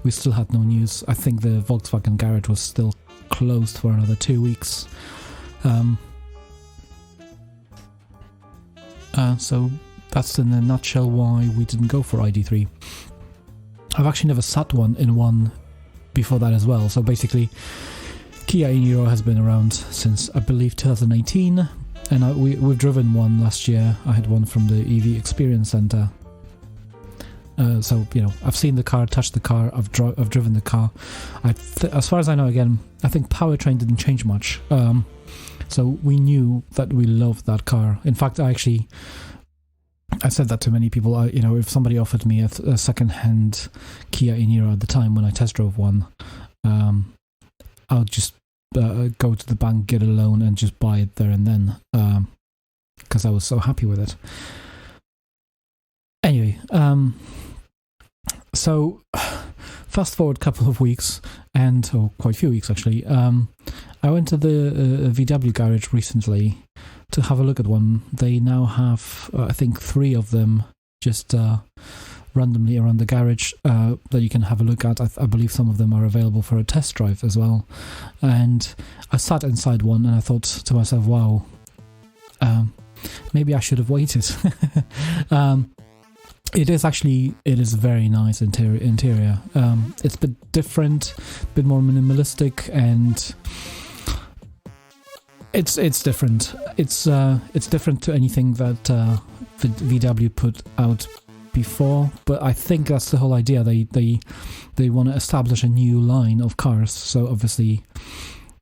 Speaker 1: We still had no news. I think the Volkswagen garage was still closed for another 2 weeks. So that's in a nutshell why we didn't go for ID3. I've actually never sat in one before that as well. So basically, Kia in-year has been around since, I believe, 2018, and we've driven one last year. I had one from the EV Experience Centre. So I've seen the car, touched the car, I've driven the car. As far as I know, again, I think powertrain didn't change much. So we knew that we loved that car. In fact, I said that to many people. If somebody offered me a second-hand Kia in-year at the time when I test drove one, I'll just go to the bank, get a loan, and just buy it there and then, because I was so happy with it. Anyway, so fast forward a couple of weeks, or quite a few weeks actually, I went to the VW garage recently to have a look at one. They now have, I think, 3 of them just randomly around the garage that you can have a look at. I believe some of them are available for a test drive as well. And I sat inside one and I thought to myself, wow, maybe I should have waited. It is very nice interior. It's a bit different, a bit more minimalistic, and it's different. It's different to anything that the VW put out before, but I think that's the whole idea. They want to establish a new line of cars, so obviously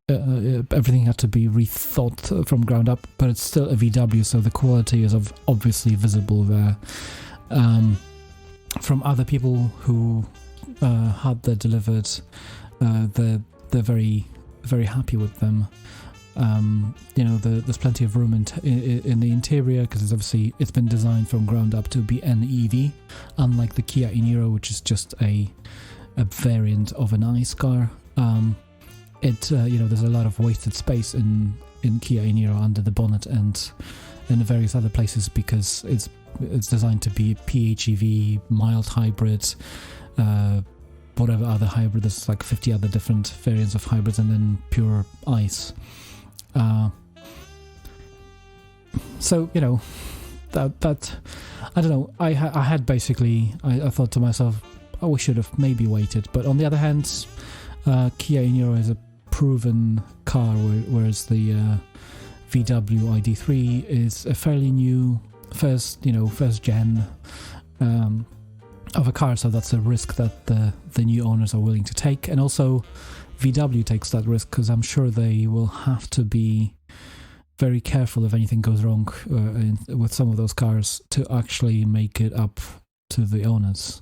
Speaker 1: everything had to be rethought from ground up, but it's still a VW, so the quality is obviously visible there. From other people who had that delivered, they're very, very happy with them. There's plenty of room in the interior, because it's been designed from ground up to be an EV, unlike the Kia in-year, which is just a variant of an ICE car. There's a lot of wasted space in Kia in-year under the bonnet and in various other places, because it's designed to be PHEV, mild hybrid, whatever other hybrid. There's like 50 other different variants of hybrids, and then pure ICE. So that I don't know. I had basically I thought to myself, oh, we should have maybe waited. But on the other hand, Kia in-year is a proven car, whereas the VW ID3 is a fairly new first gen of a car, so that's a risk that the new owners are willing to take. And also VW takes that risk because I'm sure they will have to be very careful if anything goes wrong with some of those cars to actually make it up to the owners.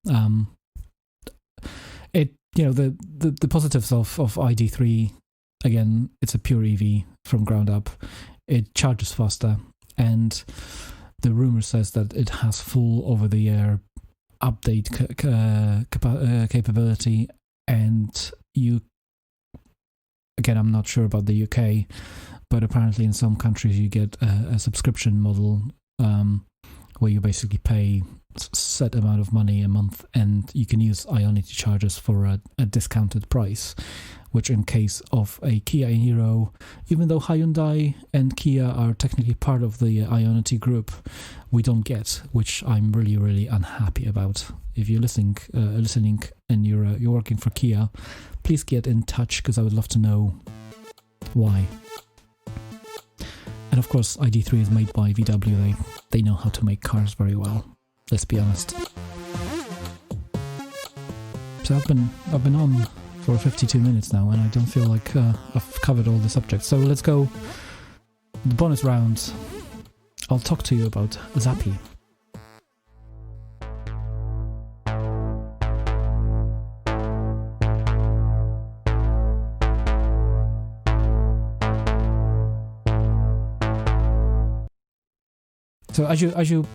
Speaker 1: The positives of ID3, again, it's a pure EV from ground up. It charges faster, and the rumor says that it has full over-the-air update capability. And again, I'm not sure about the UK, but apparently in some countries you get a subscription model where you basically pay set amount of money a month, and you can use Ionity chargers for a discounted price, which in case of a Kia Niro, even though Hyundai and Kia are technically part of the Ionity group, we don't get, which I'm really, really unhappy about. If you're listening and you're working for Kia, please get in touch, because I would love to know why. And of course, ID3 is made by VW. They know how to make cars very well. Let's be honest. So I've been on for 52 minutes now, and I don't feel like I've covered all the subjects. So let's go the bonus round. I'll talk to you about Zappi. So as you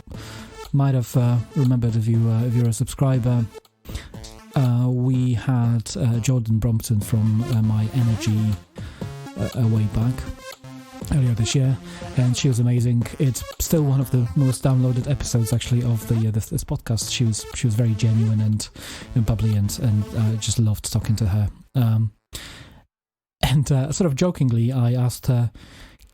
Speaker 1: might have remembered if you're a subscriber, we had Jordan Brompton from My Energy way back earlier this year, and she was amazing. It's still one of the most downloaded episodes actually of this podcast. She was very genuine and bubbly, and just loved talking to her. And sort of jokingly, I asked her,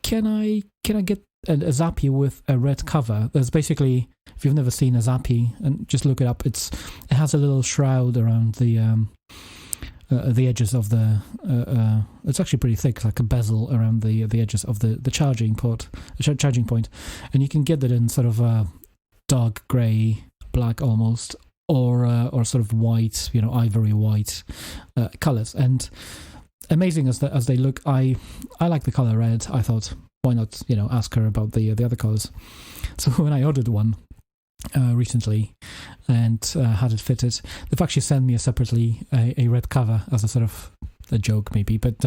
Speaker 1: "Can I get a Zappi with a red cover?" There's basically, if you've never seen a Zappi, and just look it up, it has a little shroud around the edges of the it's actually pretty thick, like a bezel around the edges of the charging point, and you can get it in sort of a dark grey, black almost, or sort of white, ivory white colours. And amazing as they look, I like the colour red. I thought, why not, ask her about the other colours. So when I ordered one recently and had it fitted, they've actually sent me separately a red cover as a sort of a joke maybe, but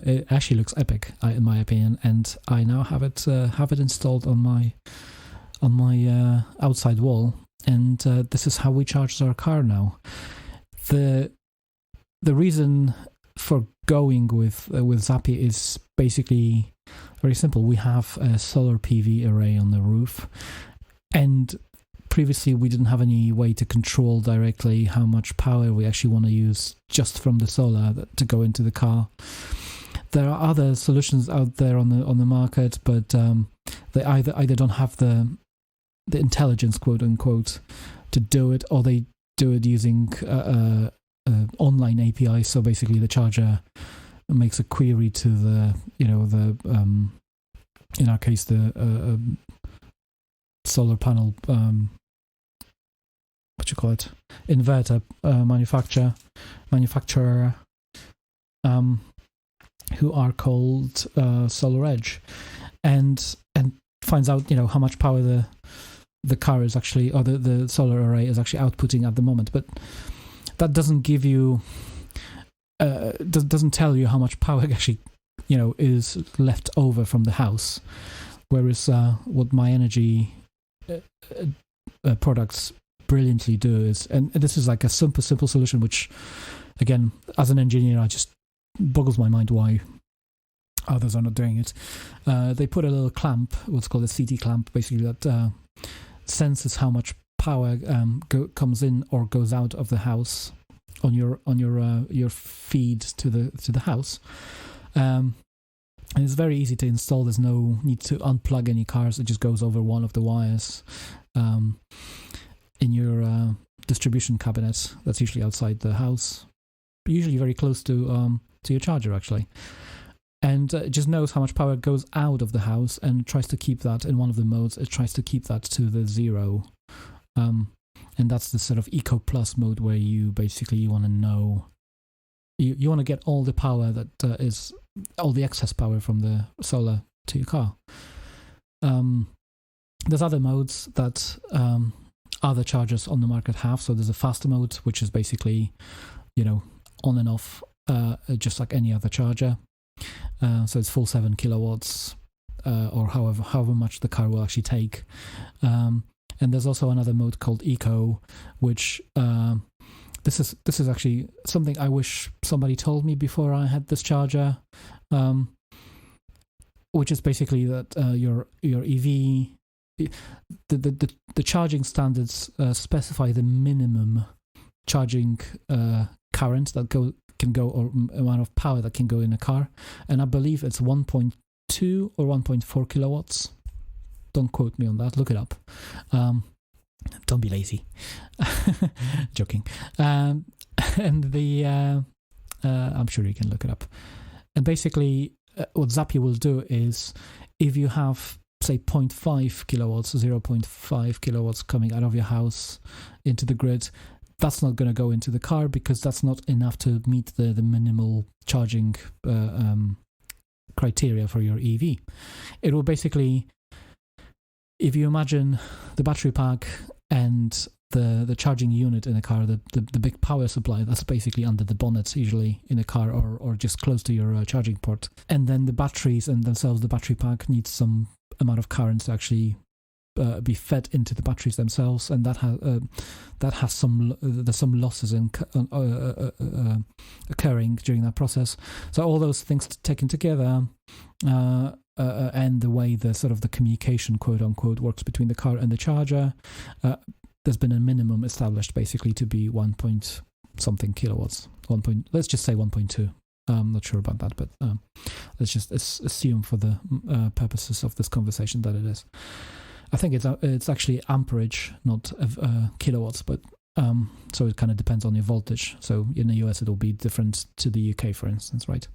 Speaker 1: it actually looks epic in my opinion, and I now have it installed on my outside wall, and this is how we charge our car now. The reason for going with Zappi is basically very simple. We have a solar PV array on the roof, and previously we didn't have any way to control directly how much power we actually want to use just from the solar to go into the car. There are other solutions out there on the market, but they either don't have the intelligence, quote unquote, to do it, or they do it using online API. So basically, the charger makes a query to the in our case the solar panel inverter manufacturer who are called SolarEdge, and finds out how much power the car is actually, or the solar array is actually outputting at the moment. But that doesn't give you doesn't tell you how much power actually is left over from the house. Whereas what My Energy products brilliantly do is, and this is like a simple solution, which again, as an engineer, I just boggles my mind why others are not doing it. They put a little clamp, what's called a CT clamp, basically, that senses how much power comes in or goes out of the house on your feed to the house. And it's very easy to install. There's no need to unplug any cars. It just goes over one of the wires in your distribution cabinet that's usually outside the house, usually very close to your charger actually. And it just knows how much power goes out of the house and tries to keep that in one of the modes. It tries to keep that to the 0. And that's the sort of Eco Plus mode where you basically want to know, you want to get all the power that is all the excess power from the solar to your car. There's other modes that other chargers on the market have. So there's a faster mode, which is basically, on and off, just like any other charger. So it's full 7 kilowatts, or however much the car will actually take. And there's also another mode called Eco, which this is actually something I wish somebody told me before I had this charger, which is basically that your EV the charging standards specify the minimum charging current that can go, or amount of power that can go in a car, and I believe it's 1.2 or 1.4 kilowatts. Don't quote me on that. Look it up. Don't be lazy. Joking. And I'm sure you can look it up. And basically, what Zappi will do is, if you have, say, 0.5 kilowatts, 0.5 kilowatts coming out of your house into the grid, that's not going to go into the car because that's not enough to meet the minimal charging criteria for your EV. It will basically, if you imagine the battery pack and the charging unit in a car, the big power supply that's basically under the bonnet usually in a car, or just close to your charging port, and then the batteries and themselves, the battery pack needs some amount of current to actually be fed into the batteries themselves, and there's some losses occurring during that process. So all those things taken together, and the way the sort of the communication, quote unquote, works between the car and the charger, there's been a minimum established basically to be 1 point something kilowatts. Let's just say 1.2. I'm not sure about that, but let's just assume for the purposes of this conversation that it is. I think it's actually amperage, not kilowatts, but so it kind of depends on your voltage. So in the US, it'll be different to the UK, for instance, right?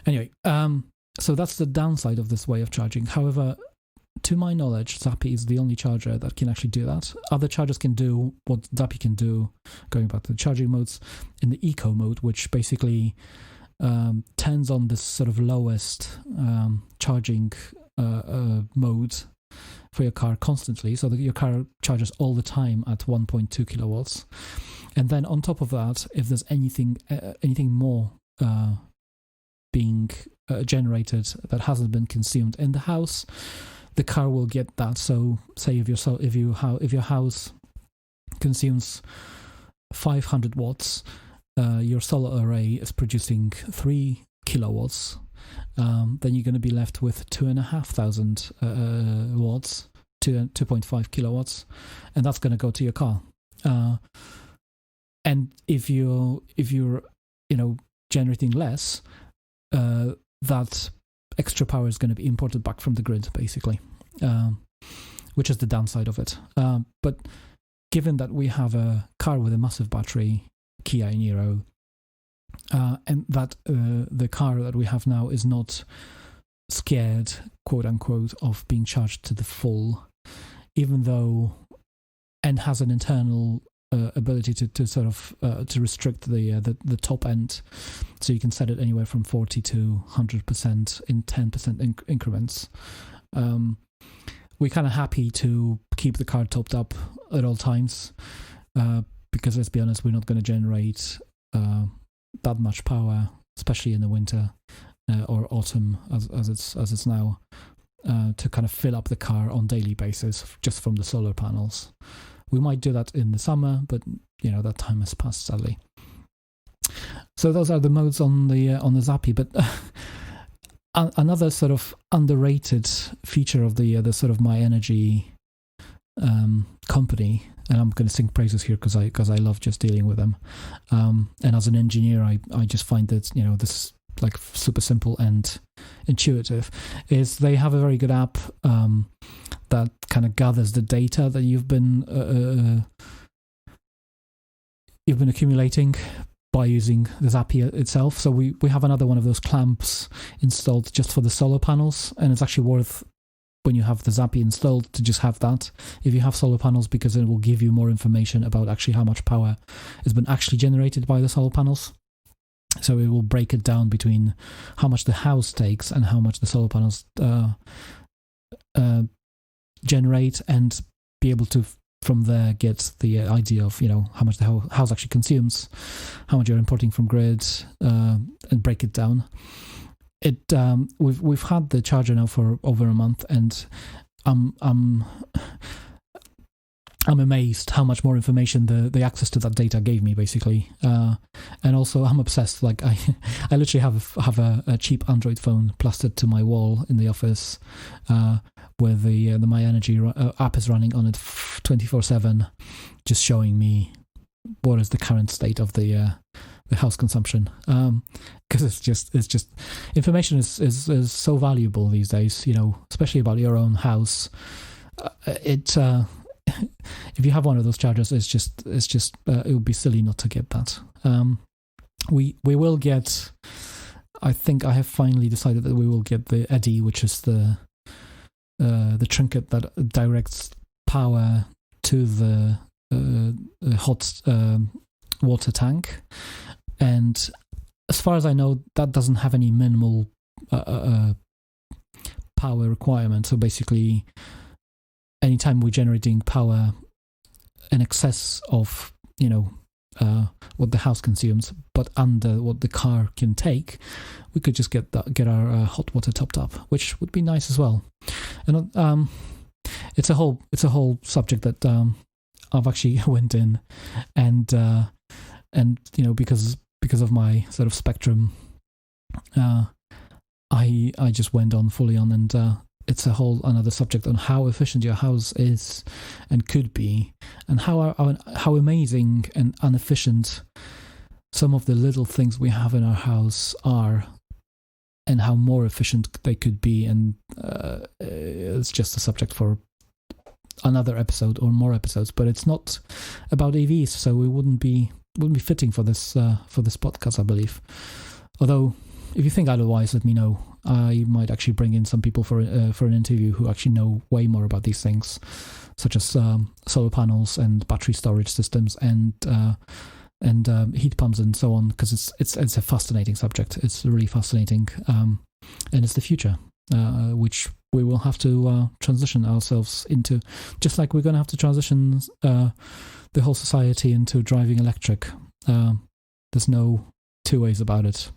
Speaker 1: Anyway, so that's the downside of this way of charging. However, to my knowledge, Zappi is the only charger that can actually do that. Other chargers can do what Zappi can do, going back to the charging modes, in the eco mode, which basically turns on this sort of lowest charging mode for your car constantly, so that your car charges all the time at 1.2 kilowatts. And then on top of that, if there's anything more being generated that hasn't been consumed in the house, the car will get that. So say if your house consumes 500 watts, your solar array is producing 3 kilowatts, then you're going to be left with 2,500 watts, 2.5 kilowatts, and that's going to go to your car. And if you're generating less, that extra power is going to be imported back from the grid, basically, which is the downside of it. But given that we have a car with a massive battery, Kia Niro, and that the car that we have now is not scared, quote unquote, of being charged to the full, even though, and has an internal ability to sort of to restrict the top end, so you can set it anywhere from 40 to 100% in 10% increments. We're kind of happy to keep the car topped up at all times, because let's be honest, we're not going to generate that much power, especially in the winter or autumn as it's now, to kind of fill up the car on daily basis just from the solar panels. We might do that in the summer, but that time has passed, sadly. So those are the modes on the Zappi. But another sort of underrated feature of the sort of My Energy company, and I'm going to sing praises here because I love just dealing with them. And as an engineer, I just find that this like super simple and intuitive, is they have a very good app that kind of gathers the data that you've been accumulating by using the Zappi itself. So we have another one of those clamps installed just for the solar panels, and it's actually worth, when you have the Zappi installed, to just have that if you have solar panels, because it will give you more information about actually how much power has been actually generated by the solar panels. So it will break it down between how much the house takes and how much the solar panels generate, and be able to from there get the idea of how much the house actually consumes, how much you're importing from grid, and break it down. We've had the charger now for over a month, and I'm amazed how much more information the access to that data gave me, basically. And also, I'm obsessed. Like I literally have a cheap Android phone plastered to my wall in the office, where the My Energy app is running on it 24/7, just showing me what is the current state of the house consumption. Because it's just information is so valuable these days. Especially about your own house. If you have one of those chargers, it would be silly not to get that. We will get. I think I have finally decided that we will get the Eddy, which is the trinket that directs power to the hot water tank. And as far as I know, that doesn't have any minimal power requirement. So basically, anytime we're generating power in excess of what the house consumes, but under what the car can take, we could just get our hot water topped up, which would be nice as well. And it's a whole subject that I've actually went in, and because of my sort of spectrum, I just went on fully on, and it's a whole another subject on how efficient your house is and could be, and how amazing and inefficient some of the little things we have in our house are, and how more efficient they could be. And it's just a subject for another episode or more episodes, but it's not about EVs, so we wouldn't be fitting for this podcast, I believe. Although, if you think otherwise, let me know. I might actually bring in some people for an interview who actually know way more about these things, such as solar panels and battery storage systems and heat pumps and so on, because it's a fascinating subject. It's really fascinating, and it's the future, which we will have to transition ourselves into, just like we're going to have to transition the whole society into driving electric. There's no two ways about it.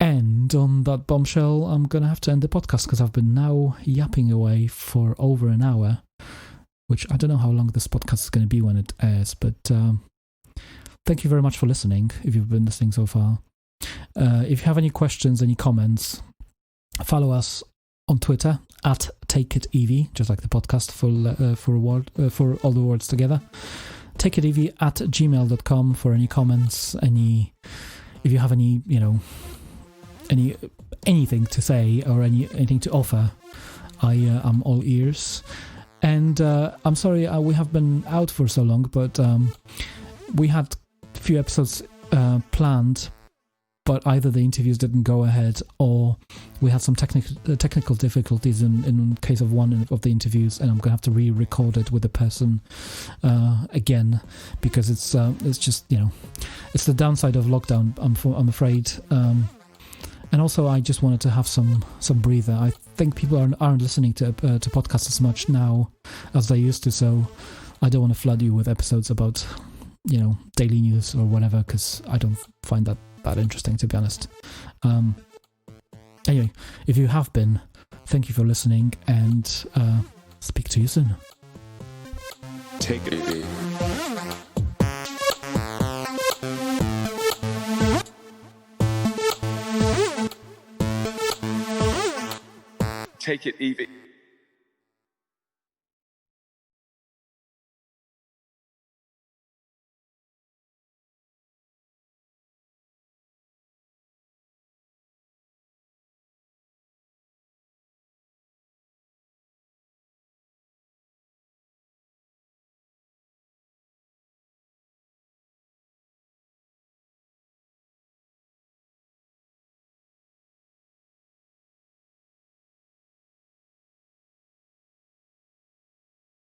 Speaker 1: And on that bombshell, I'm going to have to end the podcast, because I've been now yapping away for over an hour, which I don't know how long this podcast is going to be when it airs, but thank you very much for listening, if you've been listening so far. If you have any questions, any comments, follow us on Twitter at TakeItEV, just like the podcast, for all the words together. TakeItEV at gmail.com for any comments, if you have any, anything to say or anything to offer, I'm all ears. And I'm sorry we have been out for so long, but we had a few episodes planned, but either the interviews didn't go ahead, or we had some technical difficulties in case of one of the interviews, and I'm gonna have to re-record it with the person again, because it's just it's the downside of lockdown. I'm afraid. And also, I just wanted to have some breather. I think people aren't listening to podcasts as much now as they used to, so I don't want to flood you with episodes about daily news or whatever, because I don't find that interesting, to be honest. Anyway, if you have been, thank you for listening, and speak to you soon.
Speaker 2: Take it easy. Take it easy.